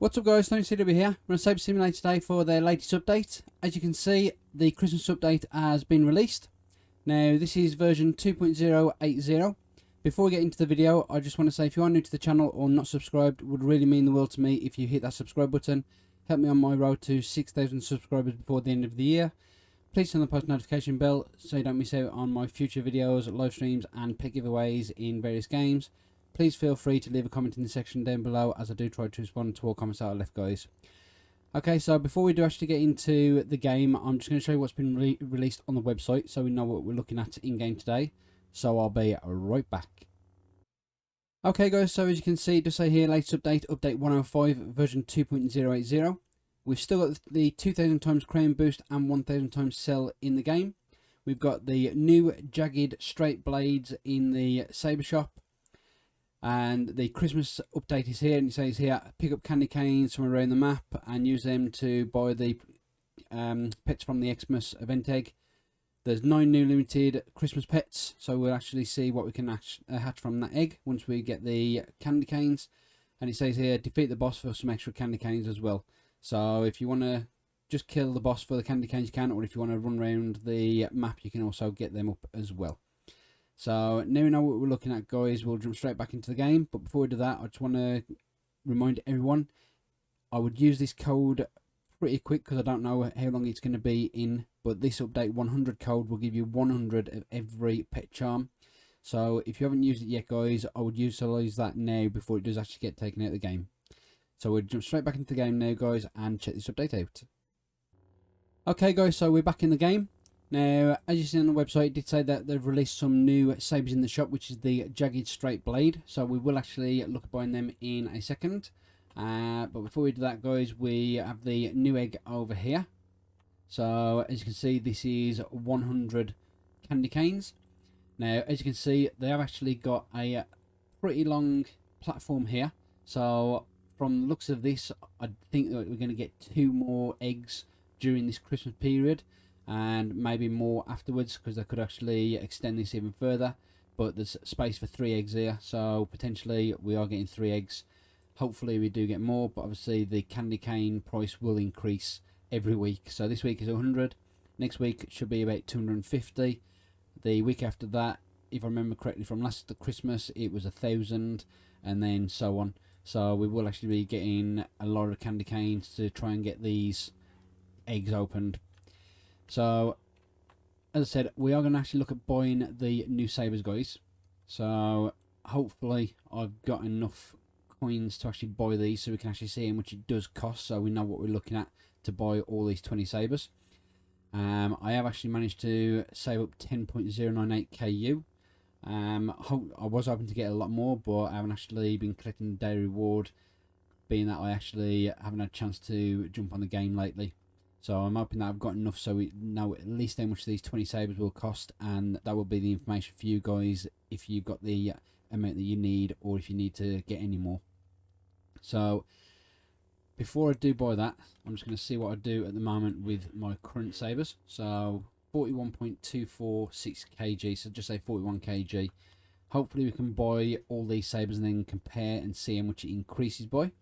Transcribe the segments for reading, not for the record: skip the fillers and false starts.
What's up guys, ThorinCW here. We're on Saber Simulator today for their latest update. As you can see, the Christmas update has been released. Now this is version 2.080. Before we get into the video, I just want to say if you are new to the channel or not subscribed, it would really mean the world to me if you hit that subscribe button. Help me on my road to 6,000 subscribers before the end of the year. Please turn on the post notification bell so you don't miss out on my future videos, live streams and pick giveaways in various games. Please feel free to leave a comment in the section down below, as I do try to respond to all comments that are left, guys. Okay, so before we do actually get into the game, I'm just going to show you what's been released on the website so we know what we're looking at in game today. So I'll be right back. Okay guys, so as you can see, just say here, latest update, update 105, version 2.080. We've still got the 2000 times crown boost and 1000 times cell in the game. We've got the new Jagged straight blades in the Saber shop. And the Christmas update is here, and it says here, pick up candy canes from around the map and use them to buy the pets from the Xmas event egg. There's 9 new limited Christmas pets, so we'll actually see what we can hatch from that egg once we get the candy canes. And it says here, defeat the boss for some extra candy canes as well. So if you want to just kill the boss for the candy canes, you can, or if you want to run around the map, you can also get them up as well. So now we know what we're looking at, guys. We'll jump straight back into the game, but before we do that, I just want to remind everyone, I would use this code pretty quick because I don't know how long it's going to be in, but this update 100 code will give you 100 of every pet charm. So if you haven't used it yet, guys, I would utilise that now before it does actually get taken out of the game. So we'll jump straight back into the game now, guys, and check this update out. Okay guys, so we're back in the game. Now, as you see on the website, it did say that they've released some new sabers in the shop, which is the Jagged straight blade. So we will actually look at buying them in a second. But before we do that, guys, we have the new egg over here. So as you can see, this is 100 candy canes. Now, as you can see, they have actually got a pretty long platform here. So from the looks of this, I think that we're going to get 2 more eggs during this Christmas period, and maybe more afterwards, because they could actually extend this even further. But there's space for 3 eggs here, so potentially we are getting 3 eggs. Hopefully we do get more, but obviously the candy cane price will increase every week. So this week is 100, next week it should be about 250, the week after that, if I remember correctly from last Christmas, it was 1,000, and then so on. So we will actually be getting a lot of candy canes to try and get these eggs opened. So, as I said, we are going to actually look at buying the new sabers, guys. So, hopefully, I've got enough coins to actually buy these so we can actually see how much it does cost, so we know what we're looking at to buy all these 20 sabers. I have actually managed to save up 10.098 KU. I was hoping to get a lot more, but I haven't actually been collecting the daily reward, being that I actually haven't had a chance to jump on the game lately. So I'm hoping that I've got enough so we know at least how much these 20 sabers will cost, and that will be the information for you guys if you've got the amount that you need, or if you need to get any more. So before I do buy that, I'm just going to see what I do at the moment with my current sabers. So 41.246 kg, so just say 41 kg. Hopefully we can buy all these sabers and then compare and see how much it increases by.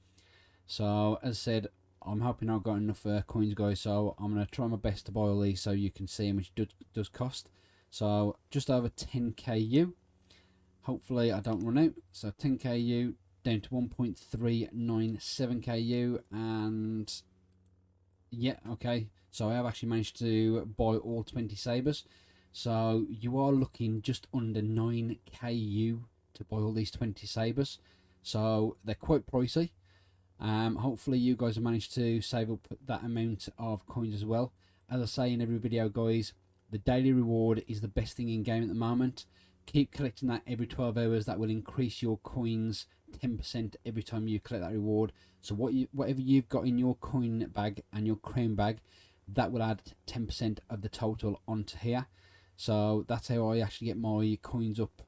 So as I said, I'm hoping I've got enough coins, guys, so I'm going to try my best to buy all these so you can see how much it does cost. So just over 10 KU. Hopefully I don't run out. So 10 KU down to 1.397 KU, and yeah, okay. So I have actually managed to buy all 20 sabers. So you are looking just under 9 KU to buy all these 20 sabers. So they're quite pricey. Hopefully you guys have managed to save up that amount of coins as well. As I say in every video, guys, the daily reward is the best thing in game at the moment. Keep collecting that every 12 hours. That will increase your coins 10% every time you collect that reward. So whatever you've got in your coin bag and your crown bag, that will add 10% of the total onto here. So that's how I actually get my coins up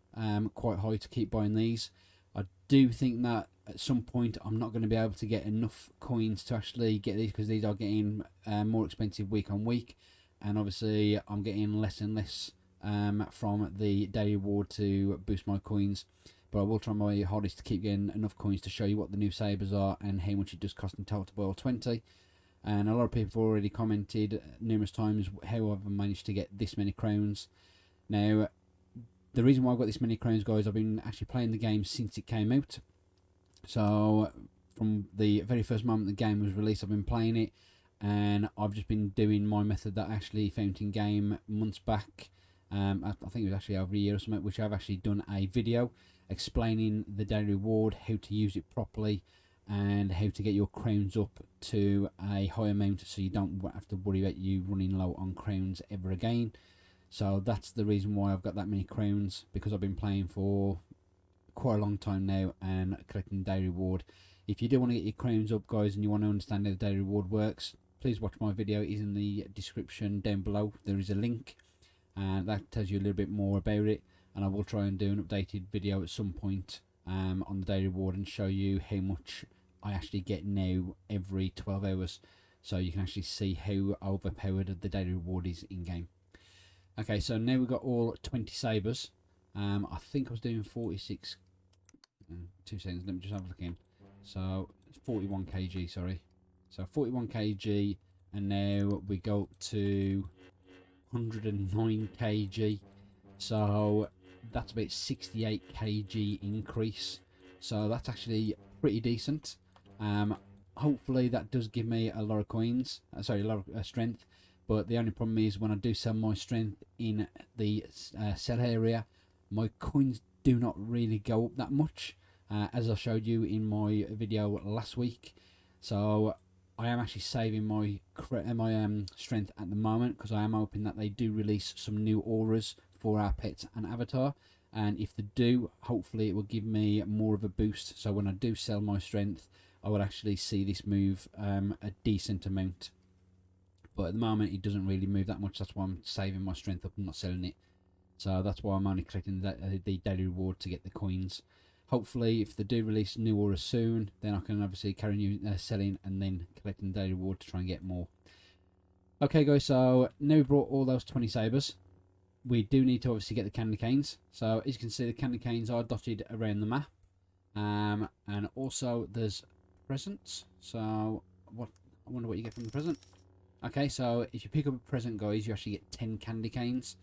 quite high to keep buying these. I do think that at some point I'm not going to be able to get enough coins to actually get these, because these are getting more expensive week on week, and obviously I'm getting less and less from the daily reward to boost my coins. but I will try my hardest to keep getting enough coins to show you what the new Sabers are and how much it does cost in total to buy all 20. And a lot of people have already commented numerous times how I've managed to get this many crowns. Now, the reason why I've got this many crowns, guys, I've been actually playing the game since it came out. So from the very first moment the game was released, I've been playing it, and I've just been doing my method that I actually found in game months back. I think it was actually over a year or something, which I've actually done a video explaining the daily reward, how to use it properly, and how to get your crowns up to a high amount so you don't have to worry about you running low on crowns ever again. So that's the reason why I've got that many crowns, because I've been playing for quite a long time now and collecting daily reward. If you do want to get your crowns up, guys, and you want to understand how the daily reward works, please watch my video. It is in the description down below. There is a link, and that tells you a little bit more about it. And I will try and do an updated video at some point on the daily reward and show you how much I actually get now every 12 hours, so you can actually see how overpowered the daily reward is in game. Okay, so now we've got all 20 Sabers. I think I was doing 46. 2 seconds, let me just have a look in. So 41 kg, sorry. So 41 kg, and now we go up to 109 kg. So that's about 68 kg increase. So that's actually pretty decent. Hopefully that does give me a lot of coins. Sorry, a lot of strength. But the only problem is when I do sell my strength in the sell area, my coins do not really go up that much, as I showed you in my video last week. So I am actually saving my strength at the moment, because I am hoping that they do release some new auras for our pets and avatar, and if they do, hopefully it will give me more of a boost, so when I do sell my strength I will actually see this move a decent amount. But at the moment it doesn't really move that much. That's why I'm saving my strength up and not selling it. So that's why I'm only collecting the daily reward to get the coins. Hopefully if they do release new auras soon, then I can obviously carry on selling and then collecting the daily reward to try and get more. Okay guys, so now we brought all those 20 Sabers. We do need to obviously get the candy canes. So as you can see, the candy canes are dotted around the map. And also there's presents. So I wonder what you get from the present. Okay, so if you pick up a present, guys, you actually get 10 candy canes.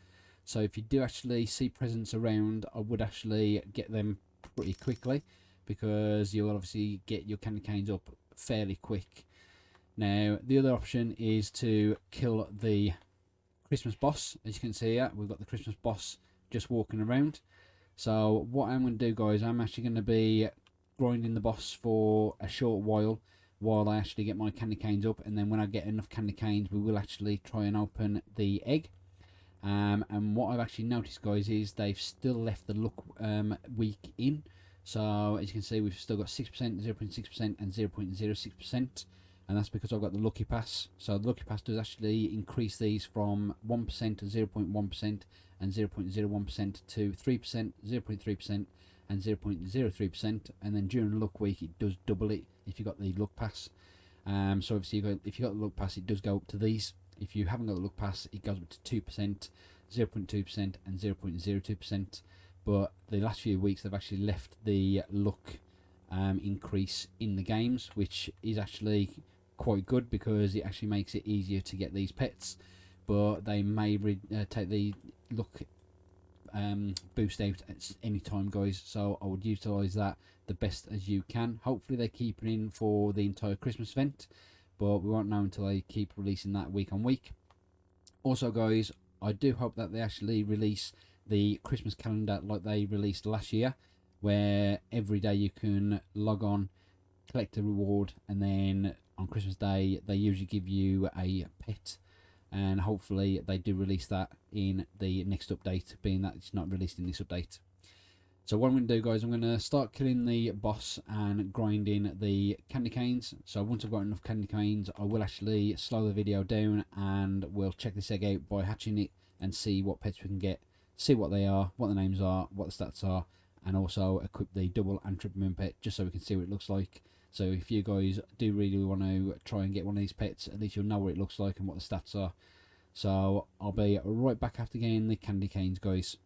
So if you do actually see presents around, I would actually get them pretty quickly, because you'll obviously get your candy canes up fairly quick. Now, the other option is to kill the Christmas boss. As you can see here, we've got the Christmas boss just walking around. So what I'm going to do, guys, I'm actually going to be grinding the boss for a short while I actually get my candy canes up, and then when I get enough candy canes we will actually try and open the egg. And what I've actually noticed, guys, is they've still left the luck week in. So as you can see, we've still got 6%, 0.6% and 0.06%, and that's because I've got the lucky pass. So the lucky pass does actually increase these from 1% to 0.1% and 0.01% to 3%, 0.3% and 0.03%, and then during the luck week it does double it if you got the luck pass. So obviously if you got the luck pass, it does go up to these. If you haven't got the luck pass, it goes up to 2%, 0.2% and 0.02%. But the last few weeks they've actually left the luck increase in the games, which is actually quite good, because it actually makes it easier to get these pets. But they may take the luck boost out at any time, guys, so I would utilize that the best as you can. Hopefully they keep it in for the entire Christmas event, but we won't know until they keep releasing that week on week. Also, guys, I do hope that they actually release the Christmas calendar like they released last year, where every day you can log on, collect a reward, and then on Christmas Day they usually give you a pet. And hopefully they do release that in the next update, being that it's not released in this update. So what I'm going to do, guys, I'm going to start killing the boss and grinding the candy canes. So once I've got enough candy canes, I will actually slow the video down and we'll check this egg out by hatching it and see what pets we can get, see what they are, what the names are, what the stats are, and also equip the double and triple moon pet just so we can see what it looks like. So if you guys do really want to try and get one of these pets, at least you'll know what it looks like and what the stats are. So I'll be right back after getting the candy canes, guys.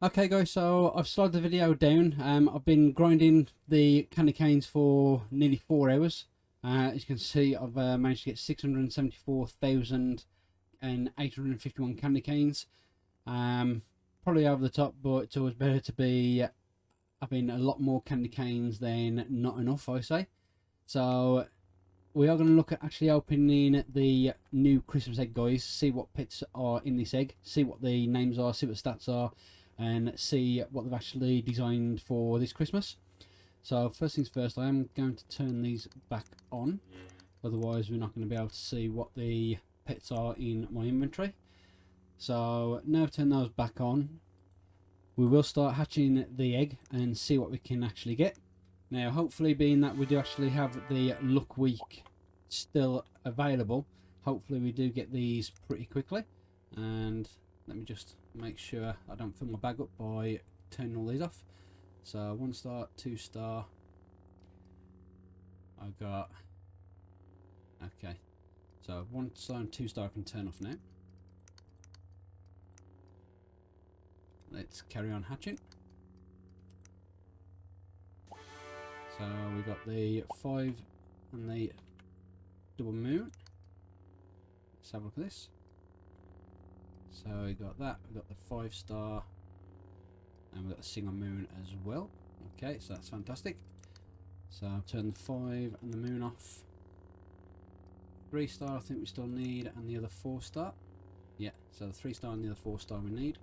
Okay guys, so I've slowed the video down. I've been grinding the candy canes for nearly 4 hours. As you can see, I've managed to get 674,851 candy canes. Probably over the top, but it's always better to be having a lot more candy canes than not enough, I say. So we are going to look at actually opening the new Christmas egg, guys. See what pets are in this egg, see what the names are, see what the stats are, and see what they've actually designed for this Christmas. So first things first, I am going to turn these back on, otherwise we're not going to be able to see what the pets are in my inventory. So now I've turned those back on, we will start hatching the egg and see what we can actually get. Now hopefully, being that we do actually have the luck week still available, hopefully we do get these pretty quickly. And let me just make sure I don't fill my bag up by turning all these off. So 1 star, 2 star, I've got, okay, so 1 star and 2 star I can turn off now. Let's carry on hatching. So we've got the 5 and the double moon. Let's have a look at this. So we got that, we've got the 5 star, and we've got the single moon as well. Okay, so that's fantastic. So I'll turn the 5 and the moon off. 3 star I think we still need, and the other 4 star. Yeah, so the 3 star and the other 4 star we need.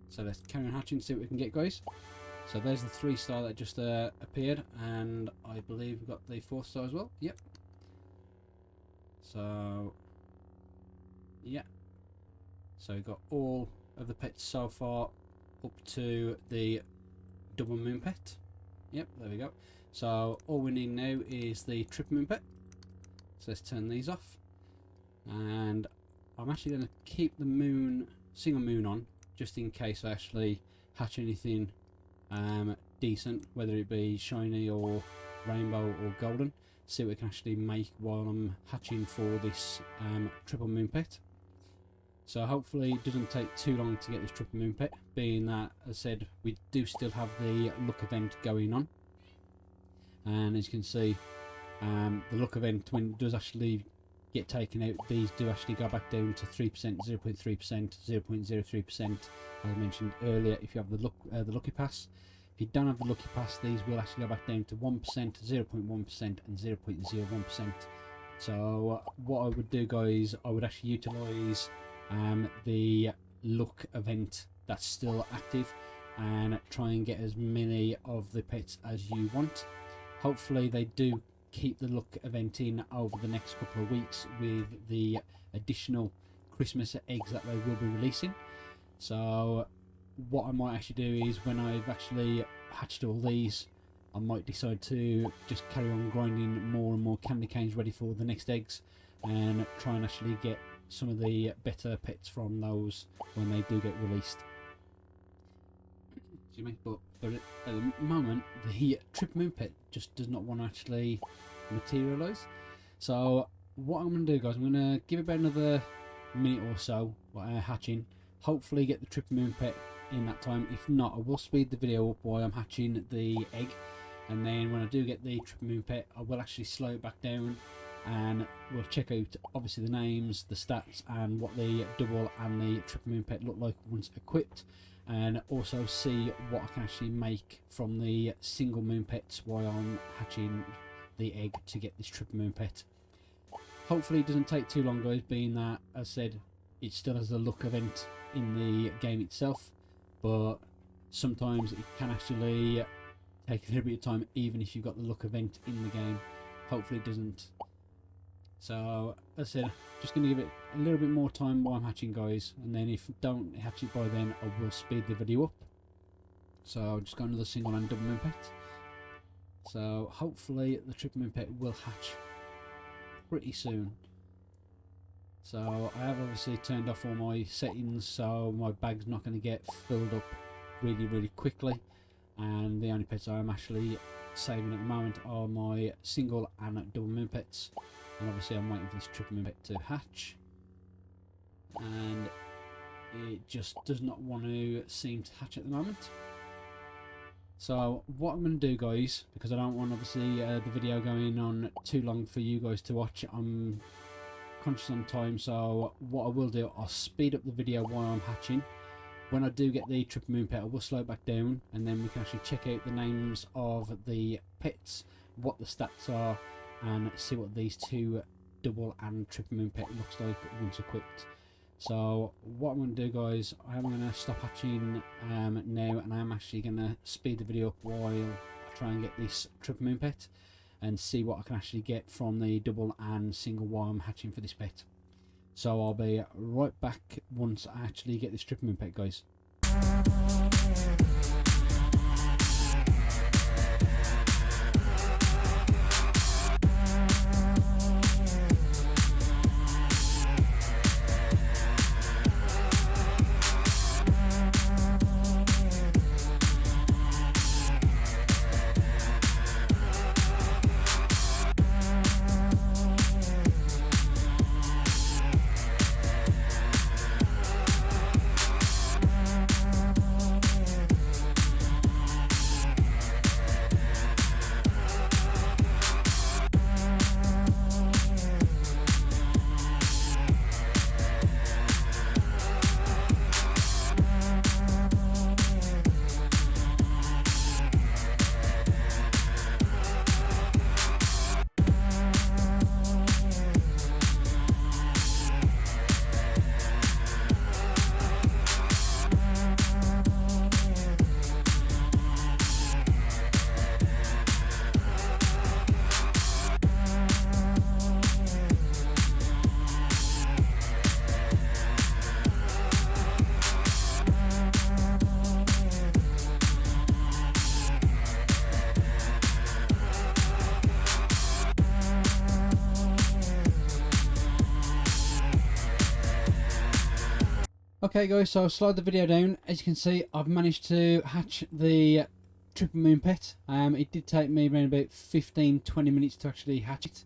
So let's carry on hatching, see what we can get, guys. So there's the 3 star that just appeared, and I believe we've got the 4th star as well. Yep. So yeah, so we've got all of the pets so far up to the double moon pet. Yep, there we go. So all we need now is the triple moon pet. So let's turn these off, and I'm actually going to keep the moon, single moon on, just in case I actually hatch anything decent, whether it be shiny or rainbow or golden. See what we can actually make while I'm hatching for this triple moon pet. So hopefully it doesn't take too long to get this triple moon pet, being that, as I said, we do still have the luck event going on. And as you can see, the luck event, when it does actually get taken out, these do actually go back down to 3%, 0.3%, 0.03%. As I mentioned earlier, if you have the lucky pass. If you don't have the lucky pass, these will actually go back down to 1%, 0.1%, and 0.01%. So what I would do, guys, I would actually utilise the luck event that's still active and try and get as many of the pets as you want. Hopefully they do keep the luck event in over the next couple of weeks with the additional Christmas eggs that they will be releasing. So what I might actually do is, when I've actually hatched all these, I might decide to just carry on grinding more and more candy canes ready for the next eggs, and try and actually get some of the better pets from those when they do get released. Excuse me, but at the moment the triple moon pet just does not want to actually materialise. So what I'm going to do, guys, I'm going to give it about another minute or so hatching, hopefully get the triple moon pet in that time. If not, I will speed the video up while I'm hatching the egg, and then when I do get the triple moon pet, I will actually slow it back down, and we'll check out obviously the names, the stats, and what the double and the triple moon pet look like once equipped, and also see what I can actually make from the single moon pets while I'm hatching the egg to get this triple moon pet. Hopefully it doesn't take too long, guys, being that, as I said, it still has a luck event in the game itself, but sometimes it can actually take a little bit of time even if you've got the luck event in the game. Hopefully it doesn't. So as I said, just going to give it a little bit more time while I'm hatching, guys, and then if I don't hatch it by then, I will speed the video up. So I'll just got another single and double moon pet. So hopefully the triple moon pet will hatch pretty soon. So I have obviously turned off all my settings, so my bag's not going to get filled up really quickly, and the only pets I'm actually saving at the moment are my single and double moon pets, and obviously I'm waiting for this triple moon pet to hatch. And it just does not want to seem to hatch at the moment. So what I'm going to do, guys, because I don't want obviously the video going on too long for you guys to watch, I'm conscious on time, so what I will do, I'll speed up the video while I'm hatching. When I do get the triple moon pet, I will slow it back down, and then we can actually check out the names of the pets, what the stats are, and see what these two double and triple moon pet looks like once equipped. So what I'm going to do, guys, I am going to stop hatching now, and I'm actually going to speed the video up while I try and get this triple moon pet and see what I can actually get from the double and single while I'm hatching for this pet. So I'll be right back once I actually get this triple moon pet, guys. Okay guys, so I'll slide the video down. As you can see, I've managed to hatch the triple moon pet. It did take me around about 15-20 minutes to actually hatch it.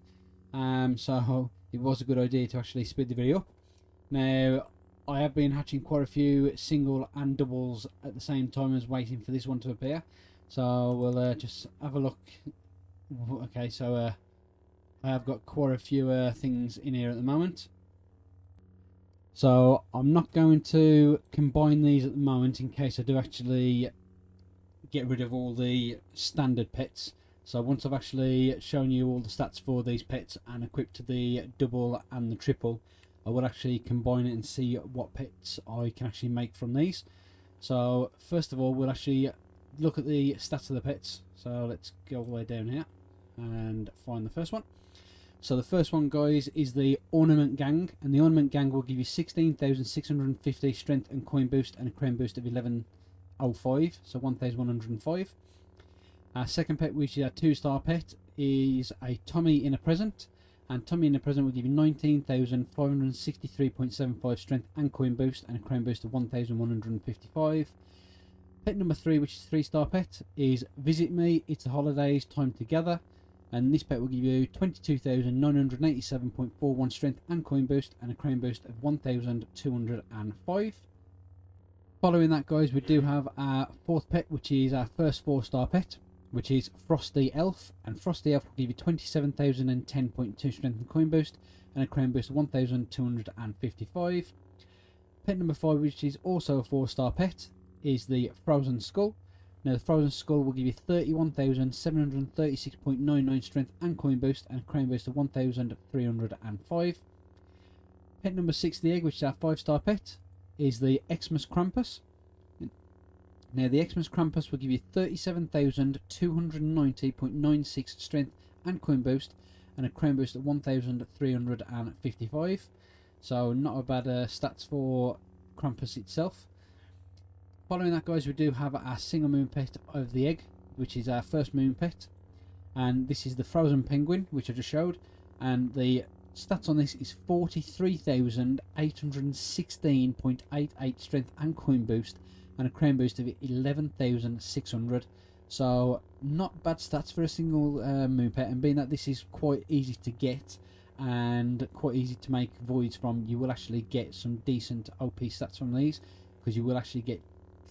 So it was a good idea to actually speed the video up. Now, I have been hatching quite a few single and doubles at the same time as waiting for this one to appear. So we'll just have a look. Okay, so I have got quite a few things in here at the moment. So I'm not going to combine these at the moment in case I do actually get rid of all the standard pets. So once I've actually shown you all the stats for these pets and equipped the double and the triple, I will actually combine it and see what pets I can actually make from these. So first of all, we'll actually look at the stats of the pets. So let's go all the way down here and find the first one. So the first one, guys, is the Ornament Gang, and the Ornament Gang will give you 16,650 strength and coin boost and a crown boost of 1105, so 1,105. Our second pet, which is our 2-star pet, is a Tommy in a Present, and Tommy in a Present will give you 19,563.75 strength and coin boost and a crown boost of 1,155. Pet number 3, which is 3-star pet, is Visit Me, It's the Holidays, Time Together. And this pet will give you 22,987.41 strength and coin boost and a crown boost of 1,205. Following that, guys, we do have our fourth pet, which is our first 4-star pet, which is Frosty Elf. And Frosty Elf will give you 27,010.2 strength and coin boost and a crown boost of 1,255. Pet number 5, which is also a 4-star pet, is the Frozen Skull. Now the Frozen Skull will give you 31,736.99 strength and coin boost and a crown boost of 1,305. Pet number 6, the Egg, which is our 5-star pet, is the Xmas Krampus. Now the Xmas Krampus will give you 37,290.96 strength and coin boost and a crown boost of 1,355. So not a bad stats for Krampus itself. Following that, guys, we do have our single moon pet of the Egg, which is our first moon pet, and this is the Frozen Penguin, which I just showed, and the stats on this is 43,816.88 strength and coin boost and a crown boost of 11,600. So not bad stats for a single moon pet, and being that this is quite easy to get and quite easy to make voids from. You will actually get some decent OP stats from these, because you will actually get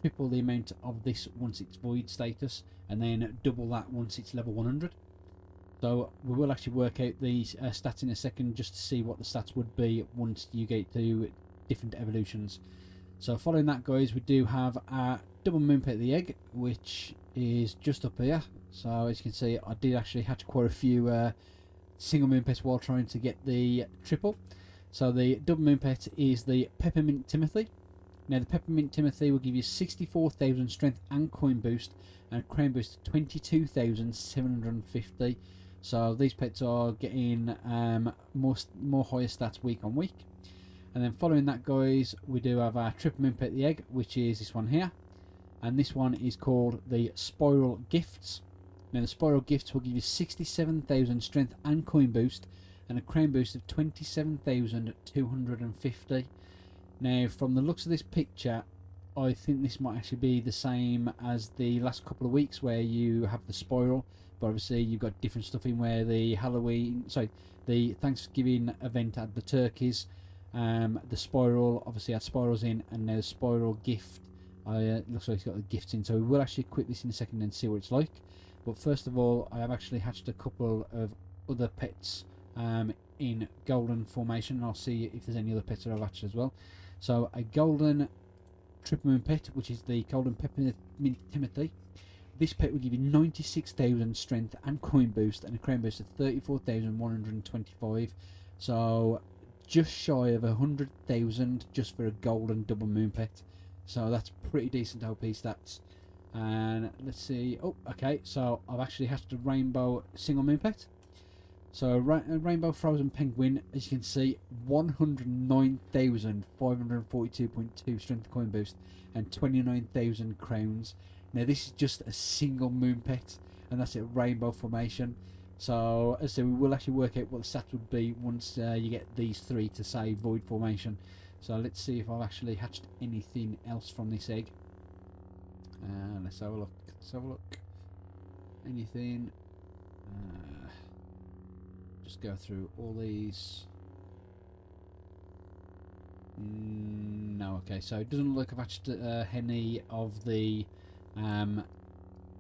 triple the amount of this once it's void status, and then double that once it's level 100. So we will actually work out these stats in a second, just to see what the stats would be once you get to different evolutions. So following that, guys, we do have a double moon pet of the egg, which is just up here. So as you can see, I did actually hatch quite a few single moon pets while trying to get the triple. So the double moon pet is the Peppermint Timothy. Now the Peppermint Timothy will give you 64,000 strength and coin boost, and a crown boost of 22,750. So these pets are getting more higher stats week on week. And then following that, guys, we do have our triple moon pet the egg, which is this one here, and this one is called the Spiral Gifts. Now the Spiral Gifts will give you 67,000 strength and coin boost, and a crown boost of 27,250. Now from the looks of this picture, I think this might actually be the same as the last couple of weeks, where you have the spiral, but obviously you've got different stuff in, where the the Thanksgiving event had the turkeys, the spiral obviously had spirals in, and now the spiral gift, looks like it's got the gifts in. So we will actually quit this in a second and see what it's like. But first of all, I have actually hatched a couple of other pets in golden formation, and I'll see if there's any other pets that I've hatched as well. So a golden triple moon pet, which is the golden Peppermint Timothy. This pet will give you 96,000 strength and coin boost, and a crown boost of 34,125. So just shy of 100,000 just for a golden double moon pet. So that's pretty decent OP stats. And let's see. Oh, okay. So I've actually hatched a rainbow single moon pet. So a rainbow frozen penguin, as you can see, 109,542.2 strength coin boost and 29,000 crowns. Now this is just a single moon pet, and that's at rainbow formation. So as I say, we will actually work out what the stats would be once you get these three to say void formation. So let's see if I've actually hatched anything else from this egg. Let's have a look. Let's have a look. Anything? Just go through all these. No, okay. So it doesn't look like I've hatched any of the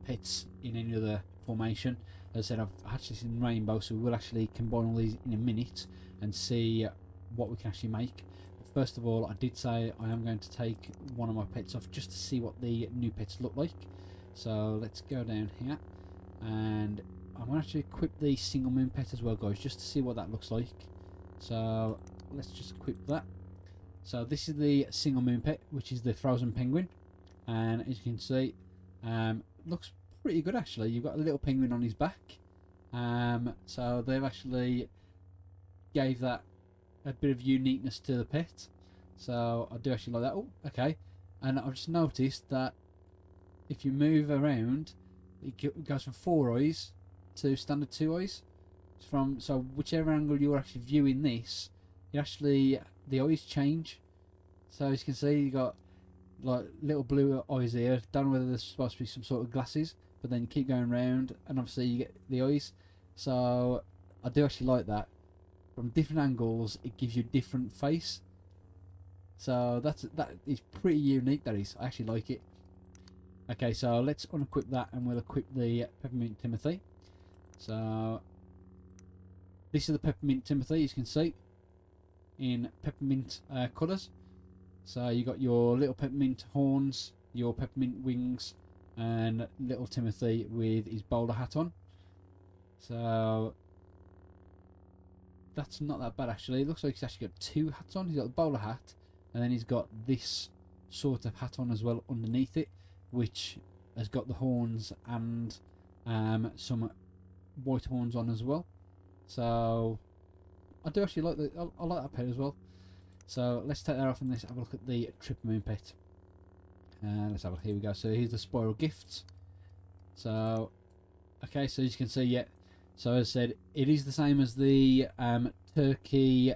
pets in any other formation. As I said, I've hatched this in rainbow, so we will actually combine all these in a minute and see what we can actually make. But first of all, I did say I am going to take one of my pets off just to see what the new pets look like. So let's go down here, and I'm going to actually equip the single moon pet as well, guys, just to see what that looks like. So let's just equip that. So this is the single moon pet, which is the frozen penguin, and as you can see, looks pretty good actually. You've got a little penguin on his back, so they've actually gave that a bit of uniqueness to the pet. So I do actually like that. Oh, okay. And I've just noticed that if you move around, it goes from 4 eyes to standard 2 eyes. So whichever angle you're actually viewing this, you actually, the eyes change. So as you can see, you got like little blue eyes here. Don't know whether there's supposed to be some sort of glasses, but then you keep going round, and obviously you get the eyes. So I do actually like that. From different angles, it gives you a different face. So that is pretty unique. That is, I actually like it. Okay, so let's unequip that, and we'll equip the Peppermint Timothy. So this is the Peppermint Timothy, as you can see, in peppermint colours. So you got your little peppermint horns, your peppermint wings, and little Timothy with his bowler hat on. So that's not that bad actually. It looks like he's actually got 2 hats on. He's got the bowler hat, and then he's got this sort of hat on as well underneath it, which has got the horns and some white horns on as well. So I do actually like I like that pet as well. So let's take that off and let's have a look at the triple moon pet. Let's have a look. Here we go. So here's the spiral gifts. So okay, so as you can see, yeah. So as I said, it is the same as the turkey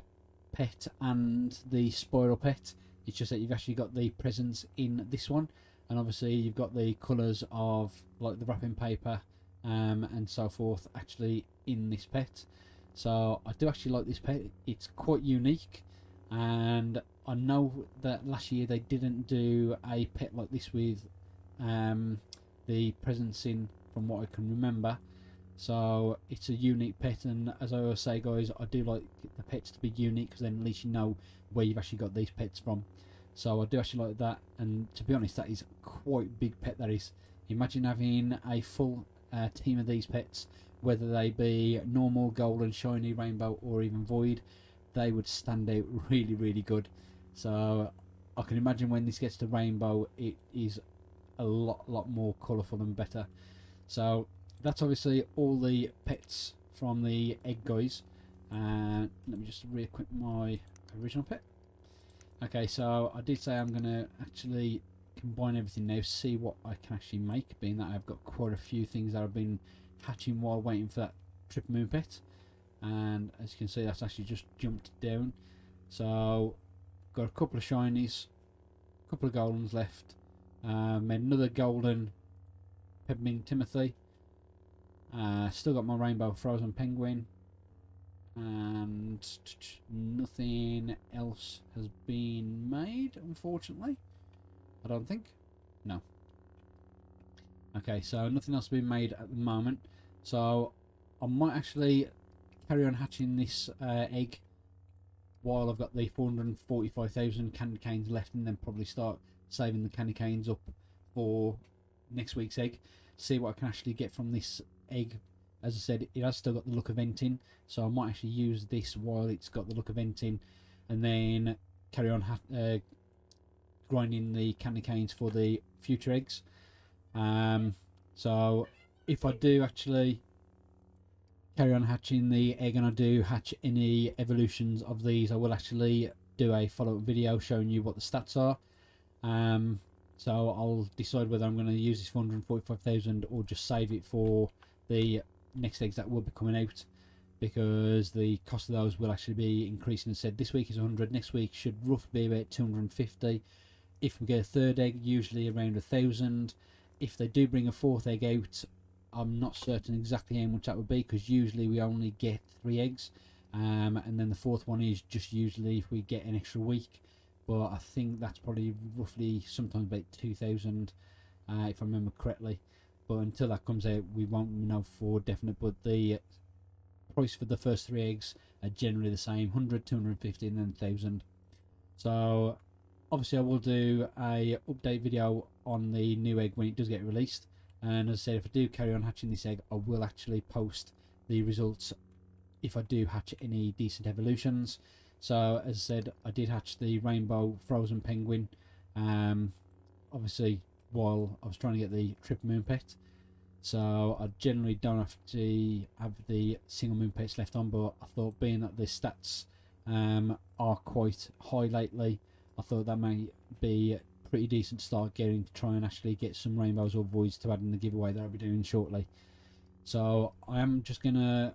pet and the spiral pet. It's just that you've actually got the presents in this one, and obviously you've got the colours of like the wrapping paper and so forth actually in this pet. So I do actually like this pet. It's quite unique, and I know that last year they didn't do a pet like this with the presents in, from what I can remember. So it's a unique pet, and as I always say, guys, I do like the pets to be unique, because then at least you know where you've actually got these pets from. So I do actually like that, and to be honest, that is quite a big pet, that is. Imagine having a full team of these pets, whether they be normal, golden, shiny, rainbow, or even void. They would stand out really, really good. So I can imagine when this gets to rainbow, it is a lot more colourful and better. So that's obviously all the pets from the egg guys. Let me just re-equip my original pet. Okay, so I did say I'm going to actually combine everything now, see what I can actually make, being that I've got quite a few things that I've been hatching while waiting for that triple moon pet. And as you can see, that's actually just jumped down. So got a couple of shinies, a couple of goldens left, made another golden Peppermint Timothy, still got my rainbow frozen penguin, and nothing else has been made, unfortunately. I don't think. No. Okay, so nothing else has been made at the moment. So I might actually carry on hatching this egg while I've got the 445,000 candy canes left, and then probably start saving the candy canes up for next week's egg. See what I can actually get from this egg. As I said, it has still got the look of venting, so I might actually use this while it's got the look of venting, and then carry on grinding the candy canes for the future eggs. So if I do actually carry on hatching the egg, and I do hatch any evolutions of these, I will actually do a follow-up video showing you what the stats are. So I'll decide whether I'm going to use this 445,000 or just save it for the next eggs that will be coming out, because the cost of those will actually be increasing. As I said, this week is 100, next week should roughly be about 250. If we get a third egg, usually around 1,000. If they do bring a fourth egg out, I'm not certain exactly how much that would be, because usually we only get 3 eggs, and then the fourth one is just usually if we get an extra week. But I think that's probably roughly sometimes about 2,000, if I remember correctly. But until that comes out, we won't know for definite. But the price for the first 3 eggs are generally the same: 100, 250, and then 1,000. So obviously I will do a update video on the new egg when it does get released. And as I said, if I do carry on hatching this egg, I will actually post the results if I do hatch any decent evolutions. So as I said, I did hatch the rainbow frozen penguin, obviously while I was trying to get the triple moon pet. So I generally don't have to have the single moon pets left on, but I thought, being that the stats are quite high lately, I thought that might be pretty decent to start getting, to try and actually get some rainbows or voids to add in the giveaway that I'll be doing shortly. So I am just going to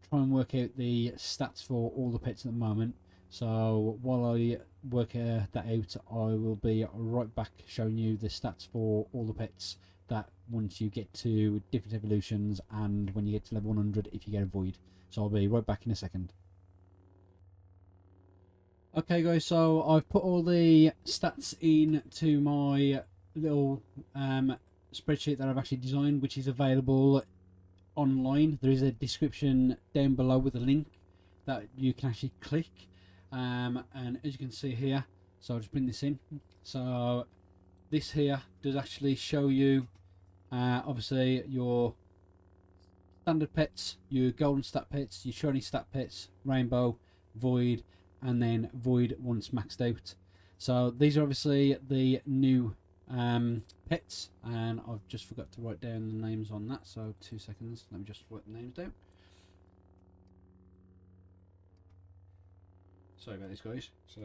try and work out the stats for all the pets at the moment. So while I work that out, I will be right back showing you the stats for all the pets, that once you get to different evolutions and when you get to level 100 if you get a void. So I'll be right back in a second. Okay guys, so I've put all the stats into my little spreadsheet that I've actually designed, which is available online. There is a description down below with a link that you can actually click, and as you can see here, so I'll just bring this in. So this here does actually show you obviously your standard pets, your golden stat pets, your shiny stat pets, rainbow, void, and then void once maxed out. So these are obviously the new pets, and I've just forgot to write down the names on that, so 2 seconds, let me just write the names down. Sorry about this guys. So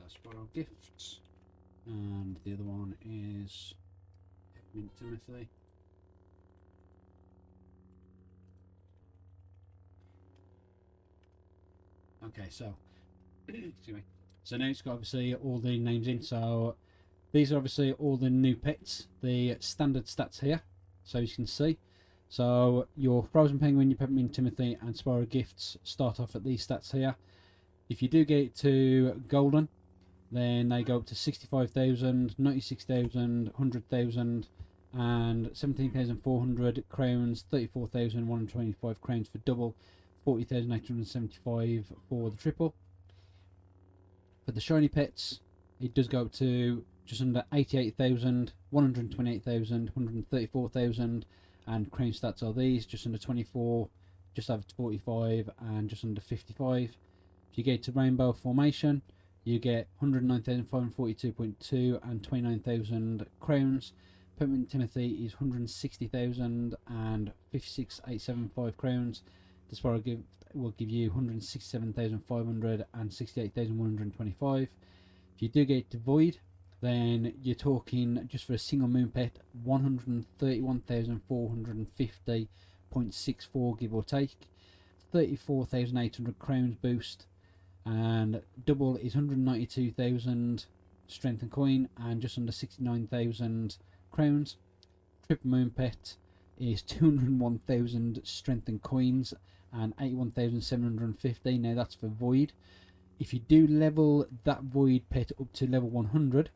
Spiral Gifts, and the other one is Peppermint Timothy. Okay, so excuse me. So now it's got obviously all the names in. So these are obviously all the new pets, the standard stats here. So as you can see, so your Frozen Penguin, your Peppermint Timothy and Spiral Gifts start off at these stats here. If you do get it to Golden, then they go up to 65,000, 96,000, 100,000 and 17,400 crowns, 34,125 crowns for double, 40,875 for the triple. For the shiny pets, it does go up to just under 88,000, 128,000, 134,000, and crown stats are these, just under 24, just over 45, and just under 55. If you get to Rainbow Formation, you get 109,542.2 and 29,000 crowns. Peppermint Timothy is 160,000 and 56,875 crowns. The Spiral Gift will give you 167,500 and 68,125. If you do get to Void, then you're talking, just for a single moon pet, 131,450.64 give or take, 34,800 crowns boost, and double is 192,000 strength and coin and just under 69,000 crowns. Triple moon pet is 201,000 strength and coins and 81,750. Now that's for Void. If you do level that Void pet up to level 100,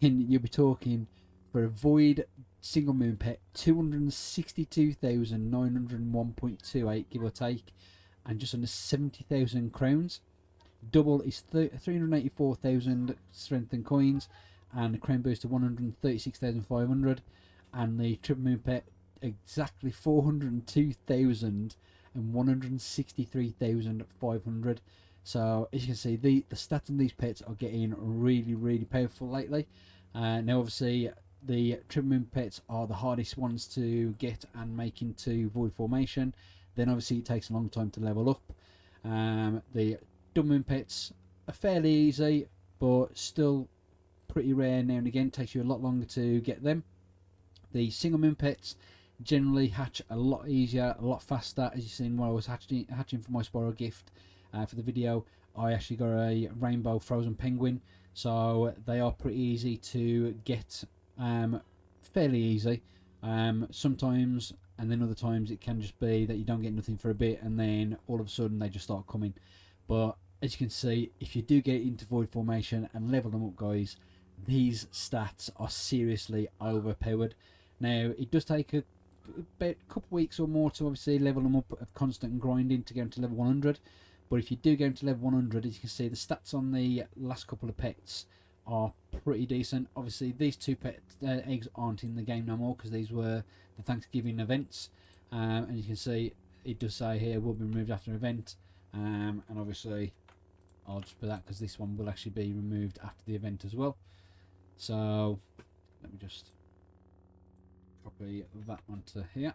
then you'll be talking, for a Void single moon pet, 262,901.28 give or take, and just under 70,000 crowns. Double is 384,000 strength and coins and the crown boost to 136,500, and the triple moon pet exactly 402,000 and 163,500. So as you can see, the stats on these pets are getting really powerful lately. Now obviously the triple moon pets are the hardest ones to get and make into Void Formation. Then obviously it takes a long time to level up. The double moon pets are fairly easy, but still pretty rare now and again. It takes you a lot longer to get them. The single moon pets generally hatch a lot easier, a lot faster. As you've seen when I was hatching for my Spiral Gift for the video, I actually got a Rainbow Frozen Penguin, so they are pretty easy to get, fairly easy sometimes, and then other times it can just be that you don't get nothing for a bit and then all of a sudden they just start coming. But as you can see, if you do get into Void Formation and level them up, guys, these stats are seriously overpowered. Now it does take a couple weeks or more to obviously level them up of constant grinding to get them to level 100, but if you do get them to level 100, as you can see, the stats on the last couple of pets are pretty decent. Obviously these two pet eggs aren't in the game no more because these were the Thanksgiving events, and you can see it does say here will be removed after an event, and obviously I'll just put that because this one will actually be removed after the event as well. So let me just copy that onto here,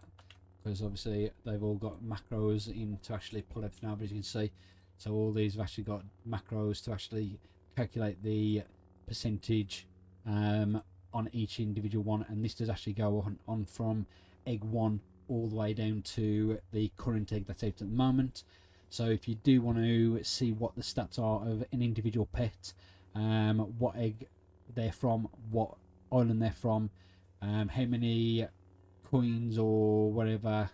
because obviously they've all got macros in to actually pull everything out, as you can see. So all these have actually got macros to actually calculate the percentage on each individual one, and this does actually go on from egg 1 all the way down to the current egg that's out at the moment. So if you do want to see what the stats are of an individual pet, what egg they're from, what island they're from, how many coins or whatever,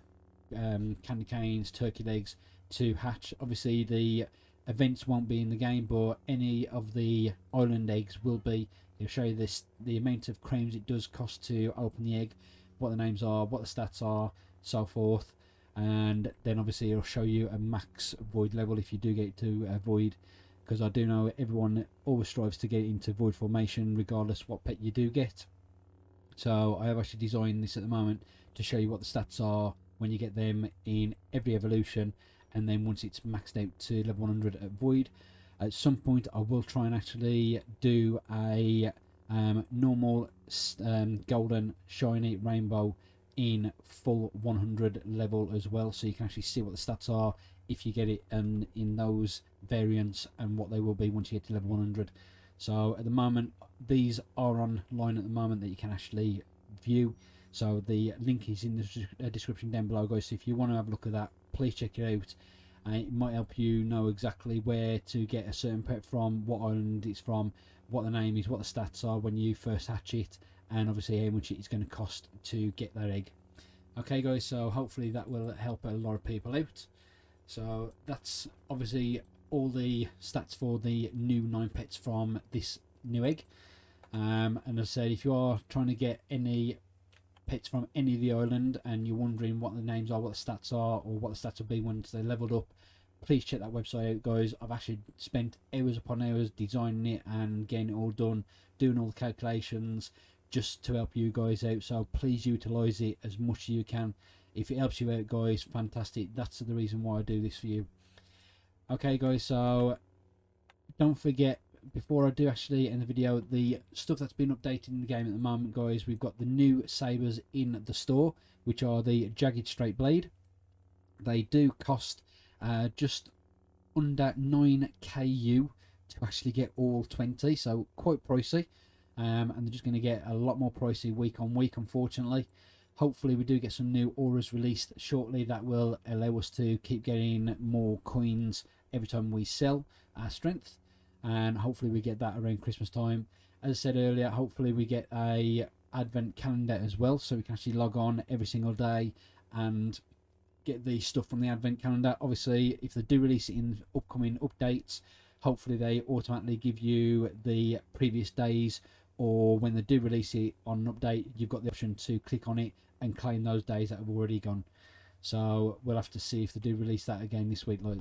candy canes, turkey legs to hatch. Obviously the events won't be in the game, but any of the island eggs will be. It'll show you this, the amount of crowns it does cost to open the egg, what the names are, what the stats are, so forth. And then obviously it'll show you a max Void level if you do get to Void, because I do know everyone always strives to get into Void Formation regardless what pet you do get. So I have actually designed this at the moment to show you what the stats are when you get them in every evolution, and then once it's maxed out to level 100 at Void. At some point I will try and actually do a normal golden shiny rainbow in full 100 level as well, so you can actually see what the stats are if you get it in those variants and what they will be once you get to level 100. So at the moment these are online at the moment that you can actually view, so the link is in the description down below, guys. So if you want to have a look at that, please check it out. It might help you know exactly where to get a certain pet from, what island it's from, what the name is, what the stats are when you first hatch it, and obviously how much it is going to cost to get that egg. Okay guys, so hopefully that will help a lot of people out. So that's obviously all the stats for the new 9 pets from this new egg. And as I said, if you are trying to get any pets from any of the island and you're wondering what the names are, what the stats are, or what the stats will be once they're leveled up, please check that website out guys. I've actually spent hours upon hours designing it and getting it all done, doing all the calculations just to help you guys out, so please utilize it as much as you can. If it helps you out guys, fantastic. That's the reason why I do this for you. Okay guys, so don't forget, before I do actually end the video, the stuff that's been updated in the game at the moment guys, we've got the new sabers in the store, which are the Jagged straight blade. They do cost just under 9ku to actually get all 20, so quite pricey. And they're just going to get a lot more pricey week on week, unfortunately. Hopefully we do get some new auras released shortly that will allow us to keep getting more coins every time we sell our strength, and hopefully we get that around Christmas time. As I said earlier, hopefully we get a advent calendar as well, so we can actually log on every single day and get the stuff from the advent calendar. Obviously if they do release it in upcoming updates, hopefully they automatically give you the previous days, or when they do release it on an update, you've got the option to click on it and claim those days that have already gone. So we'll have to see if they do release that again this week, like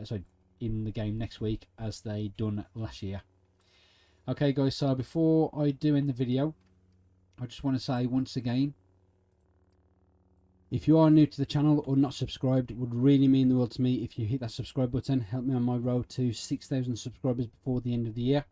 sorry, in the game next week, as they done last year. Okay guys, so before I do end the video, I just want to say once again, if you are new to the channel or not subscribed, it would really mean the world to me if you hit that subscribe button. Help me on my road to 6,000 subscribers before the end of the year.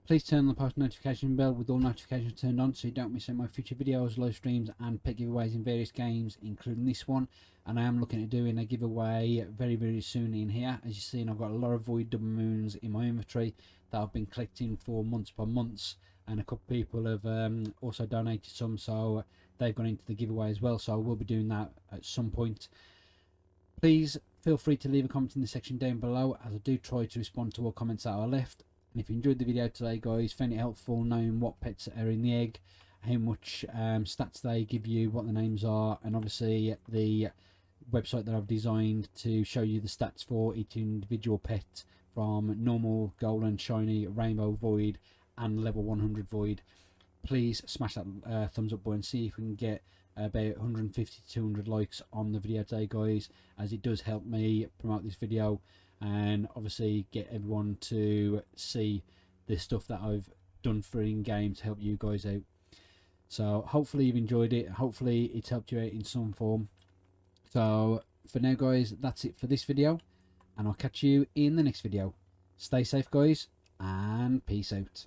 Please turn on the post notification bell with all notifications turned on so you don't miss out my future videos, live streams and pet giveaways in various games, including this one. And I am looking at doing a giveaway very soon in here. As you've seen, I've got a lot of void double moons in my inventory that I've been collecting for months upon months, and a couple of people have also donated some, so they've gone into the giveaway as well, so I will be doing that at some point. Please feel free to leave a comment in the section down below, as I do try to respond to all comments that are left. And if you enjoyed the video today guys, found it helpful knowing what pets are in the egg, how much stats they give you, what the names are, and obviously the website that I've designed to show you the stats for each individual pet, from normal, golden, shiny, rainbow, void and level 100 void, please smash that thumbs up button. See if we can get about 150 to 200 likes on the video today guys, as it does help me promote this video and obviously get everyone to see the stuff that I've done for in-game to help you guys out. So hopefully you've enjoyed it, hopefully it's helped you out in some form. So for now guys, that's it for this video, and I'll catch you in the next video. Stay safe guys, and peace out.